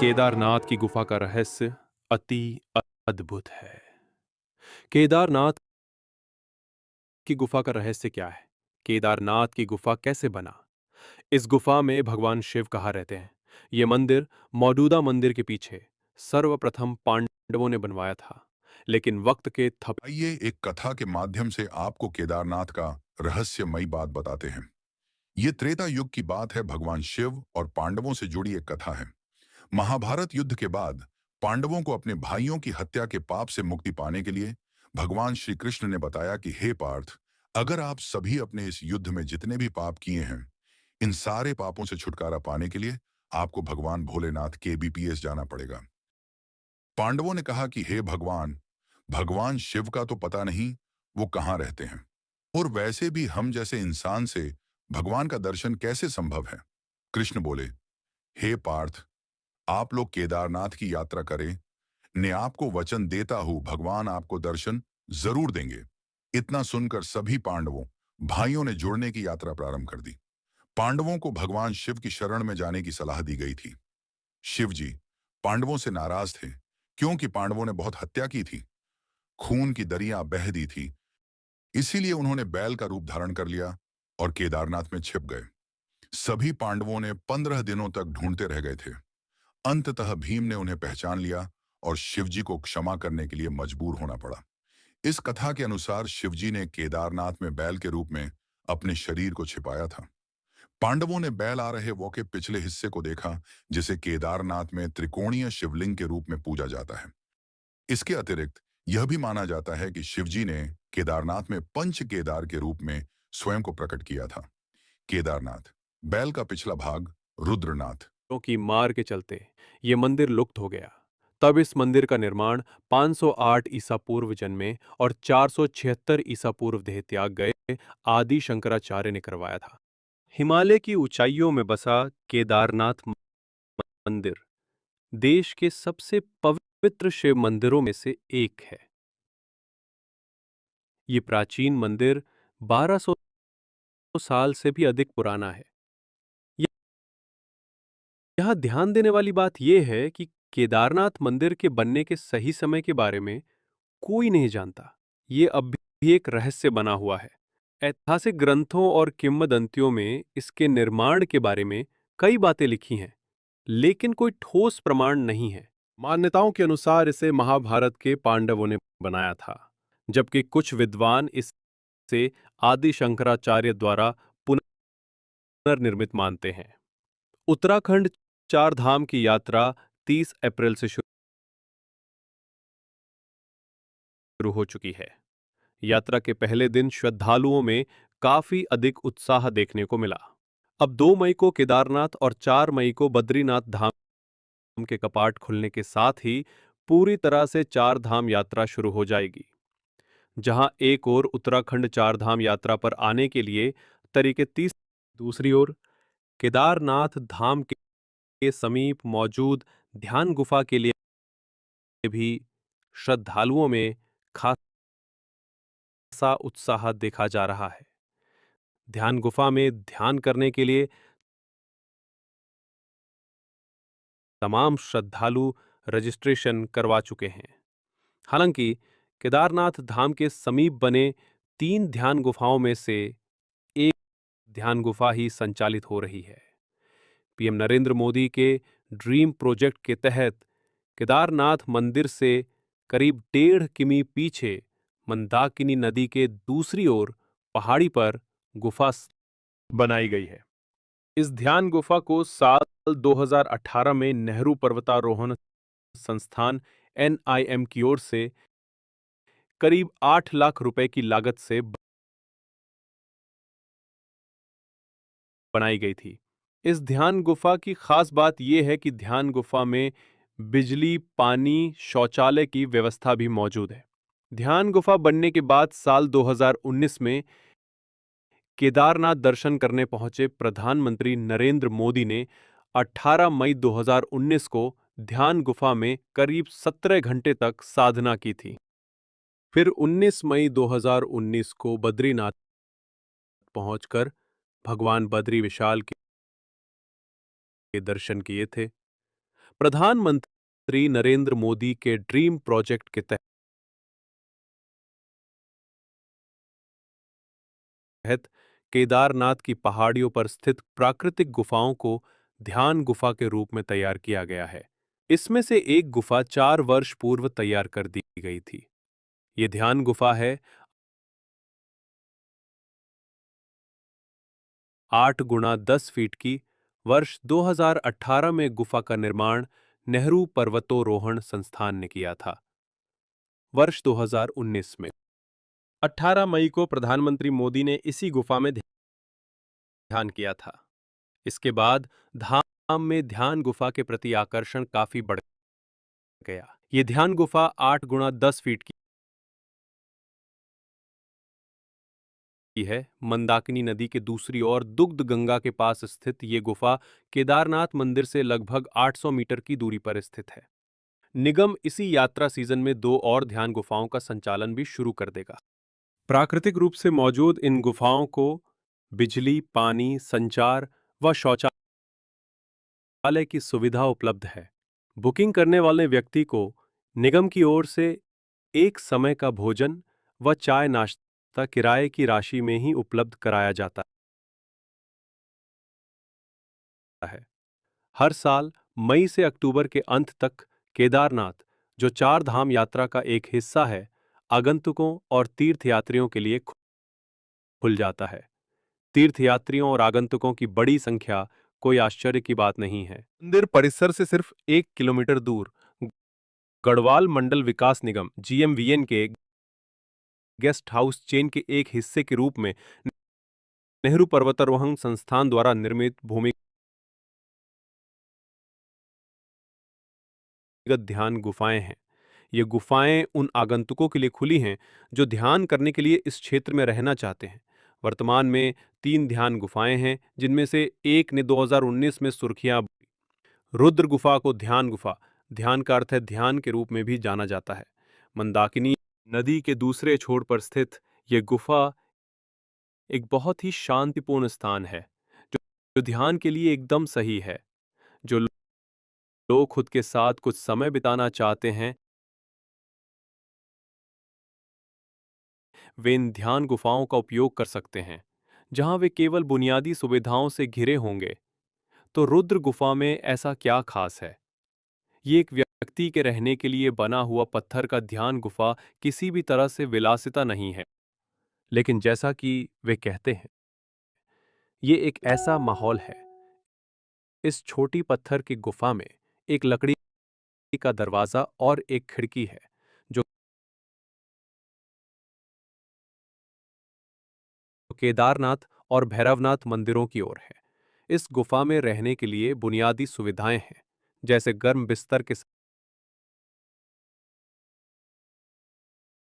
केदारनाथ की गुफा का रहस्य अति अद्भुत है। केदारनाथ की गुफा का रहस्य क्या है? केदारनाथ की गुफा कैसे बना? इस गुफा में भगवान शिव कहाँ रहते हैं? यह मंदिर मौजूदा मंदिर के पीछे सर्वप्रथम पांडवों ने बनवाया था, लेकिन वक्त के थप आइए एक कथा के माध्यम से आपको केदारनाथ का रहस्यमयी बात बताते हैं। ये त्रेता युग की बात है। भगवान शिव और पांडवों से जुड़ी एक कथा है। महाभारत युद्ध के बाद पांडवों को अपने भाइयों की हत्या के पाप से मुक्ति पाने के लिए भगवान श्री कृष्ण ने बताया कि हे पार्थ, अगर आप सभी अपने इस युद्ध में जितने भी पाप किए हैं, इन सारे पापों से छुटकारा पाने के लिए आपको भगवान भोलेनाथ के बीपीएस जाना पड़ेगा। पांडवों ने कहा कि हे भगवान, भगवान शिव का तो पता नहीं वो कहाँ रहते हैं, और वैसे भी हम जैसे इंसान से भगवान का दर्शन कैसे संभव है। कृष्ण बोले, हे पार्थ, आप लोग केदारनाथ की यात्रा करें, ने आपको वचन देता हूं भगवान आपको दर्शन जरूर देंगे। इतना सुनकर सभी पांडवों भाइयों ने जुड़ने की यात्रा प्रारंभ कर दी। पांडवों को भगवान शिव की शरण में जाने की सलाह दी गई थी। शिव जी पांडवों से नाराज थे, क्योंकि पांडवों ने बहुत हत्या की थी, खून की दरिया बह दी थी। इसीलिए उन्होंने बैल का रूप धारण कर लिया और केदारनाथ में छिप गए। सभी पांडवों ने 15 दिनों तक ढूंढते रह गए थे। अंततः भीम ने उन्हें पहचान लिया और शिवजी को क्षमा करने के लिए मजबूर होना पड़ा। इस कथा के अनुसार शिवजी ने केदारनाथ में बैल के रूप में अपने शरीर को छिपाया था। पांडवों ने बैल आ रहे वो के पिछले हिस्से को देखा, जिसे केदारनाथ में त्रिकोणीय शिवलिंग के रूप में पूजा जाता है। इसके अतिरिक्त यह भी माना जाता है कि शिवजी ने केदारनाथ में पंच केदार के रूप में स्वयं को प्रकट किया था। केदारनाथ, बैल का पिछला भाग, रुद्रनाथ। की मार के चलते ये मंदिर लुप्त हो गया। तब इस मंदिर का निर्माण 508 ईसा पूर्व जन्मे और 476 ईसा पूर्व देह त्याग गए आदि शंकराचार्य ने करवाया था। हिमालय की ऊंचाइयों में बसा केदारनाथ मंदिर देश के सबसे पवित्र शिव मंदिरों में से एक है। ये प्राचीन मंदिर 1200 साल से भी अधिक पुराना है। यहाँ ध्यान देने वाली बात यह है कि केदारनाथ मंदिर के बनने के सही समय के बारे में कोई नहीं जानता। ये अब भी एक रहस्य बना हुआ है। ऐतिहासिक ग्रंथों और किंवदंतियों में इसके निर्माण के बारे में कई बातें लिखी हैं, लेकिन कोई ठोस प्रमाण नहीं है। मान्यताओं के अनुसार इसे महाभारत के पांडवों ने बनाया था, जबकि कुछ विद्वान इसे आदि शंकराचार्य द्वारा पुनर्निर्मित मानते हैं। उत्तराखंड चार धाम की यात्रा 30 अप्रैल से शुरू हो चुकी है। यात्रा के पहले दिन श्रद्धालुओं में काफी अधिक उत्साह देखने को मिला। अब 2 मई को केदारनाथ और 4 मई को बद्रीनाथ धाम के कपाट खुलने के साथ ही पूरी तरह से चार धाम यात्रा शुरू हो जाएगी। जहां एक ओर उत्तराखंड चार धाम यात्रा पर आने के लिए तरीके 30, दूसरी ओर केदारनाथ धाम के समीप मौजूद ध्यान गुफा के लिए भी श्रद्धालुओं में खासा उत्साह देखा जा रहा है। ध्यान गुफा में ध्यान करने के लिए तमाम श्रद्धालु रजिस्ट्रेशन करवा चुके हैं। हालांकि केदारनाथ धाम के समीप बने 3 ध्यान गुफाओं में से एक ध्यान गुफा ही संचालित हो रही है। पीएम नरेंद्र मोदी के ड्रीम प्रोजेक्ट के तहत केदारनाथ मंदिर से करीब 1.5 किमी पीछे मंदाकिनी नदी के दूसरी ओर पहाड़ी पर गुफा बनाई गई है। इस ध्यान गुफा को साल 2018 में नेहरू पर्वतारोहण संस्थान एनआईएम की ओर से करीब 8 लाख रुपए की लागत से बनाई गई थी। इस ध्यान गुफा की खास बात यह है कि ध्यान गुफा में बिजली, पानी, शौचालय की व्यवस्था भी मौजूद है। ध्यान गुफा बनने के बाद साल 2019 में केदारनाथ दर्शन करने पहुंचे प्रधानमंत्री नरेंद्र मोदी ने 18 मई 2019 को ध्यान गुफा में करीब 17 घंटे तक साधना की थी। फिर 19 मई 2019 को बद्रीनाथ पहुंचकर भगवान बद्री विशाल के दर्शन किए थे। प्रधानमंत्री नरेंद्र मोदी के ड्रीम प्रोजेक्ट के तहत केदारनाथ की पहाड़ियों पर स्थित प्राकृतिक गुफाओं को ध्यान गुफा के रूप में तैयार किया गया है। इसमें से एक गुफा 4 वर्ष पूर्व तैयार कर दी गई थी। ये ध्यान गुफा है 8 × 10 फीट की। वर्ष 2018 में गुफा का निर्माण नेहरू पर्वतोरोहण संस्थान ने किया था। वर्ष 2019 में 18 मई को प्रधानमंत्री मोदी ने इसी गुफा में ध्यान किया था। इसके बाद धाम में ध्यान गुफा के प्रति आकर्षण काफी बढ़ गया। ये ध्यान गुफा 8 × 10 फीट की है। मंदाकिनी नदी के दूसरी ओर दुग्ध गंगा के पास स्थित ये गुफा केदारनाथ मंदिर से लगभग 800 मीटर की दूरी पर स्थित है। निगम इसी यात्रा सीजन में 2 और ध्यान गुफाओं का संचालन भी शुरू कर देगा। प्राकृतिक रूप से मौजूद इन गुफाओं को बिजली, पानी, संचार व शौचालय की सुविधा उपलब्ध है। बुकिंग करने वाले व्यक्ति को निगम की ओर से एक समय का भोजन व चाय नाश्ता किराए की राशि में ही उपलब्ध कराया जाता है। हर साल मई से अक्टूबर के अंत तक केदारनाथ, जो 4 धाम यात्रा का एक हिस्सा है, आगंतुकों और तीर्थयात्रियों के लिए खुल जाता है। तीर्थयात्रियों और आगंतुकों की बड़ी संख्या कोई आश्चर्य की बात नहीं है। मंदिर परिसर से सिर्फ 1 किलोमीटर दूर गढ़वाल मंडल विकास निगम (GMVN) के गेस्ट हाउस चेन के एक हिस्से के रूप में नेहरू पर्वतारोहण संस्थान द्वारा निर्मित भूमिगत ध्यान गुफाएं हैं। ये गुफाएं उन आगंतुकों के लिए खुली हैं जो ध्यान करने के लिए इस क्षेत्र में रहना चाहते हैं। वर्तमान में 3 ध्यान गुफाएं हैं, जिनमें से एक ने 2019 में सुर्खियां। रुद्र गुफा को ध्यान गुफा, ध्यान का अर्थ है ध्यान के रूप में भी जाना जाता है। मंदाकिनी नदी के दूसरे छोर पर स्थित यह गुफा एक बहुत ही शांतिपूर्ण स्थान है, जो ध्यान के लिए एकदम सही है। जो लोग खुद के साथ कुछ समय बिताना चाहते हैं, वे इन ध्यान गुफाओं का उपयोग कर सकते हैं, जहां वे केवल बुनियादी सुविधाओं से घिरे होंगे। तो रुद्र गुफा में ऐसा क्या खास है? ये एक व्यक्ति के रहने के लिए बना हुआ पत्थर का ध्यान गुफा किसी भी तरह से विलासिता नहीं है, लेकिन जैसा कि वे कहते हैं, ये एक ऐसा माहौल है। इस छोटी पत्थर की गुफा में एक लकड़ी का दरवाजा और एक खिड़की है, जो केदारनाथ और भैरवनाथ मंदिरों की ओर है। इस गुफा में रहने के लिए बुनियादी सुविधाएं हैं, जैसे गर्म बिस्तर के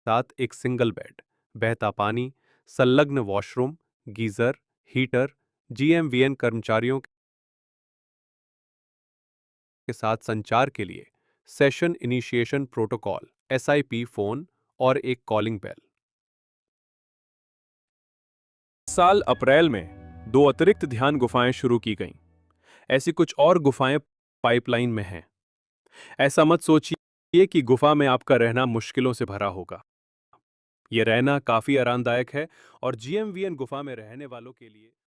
साथ एक सिंगल बेड, बहता पानी, संलग्न वॉशरूम, गीजर, हीटर, GMVN कर्मचारियों के साथ संचार के लिए session initiation protocol SIP phone और एक कॉलिंग बेल। साल अप्रैल में 2 अतिरिक्त ध्यान गुफाएं शुरू की गईं। ऐसी कुछ और गुफाएं पाइपलाइन में हैं। ऐसा मत सोचिए कि गुफा में आपका रहना मुश्किलों से भरा होगा। यह रहना काफी आरामदायक है और GMVN गुफा में रहने वालों के लिए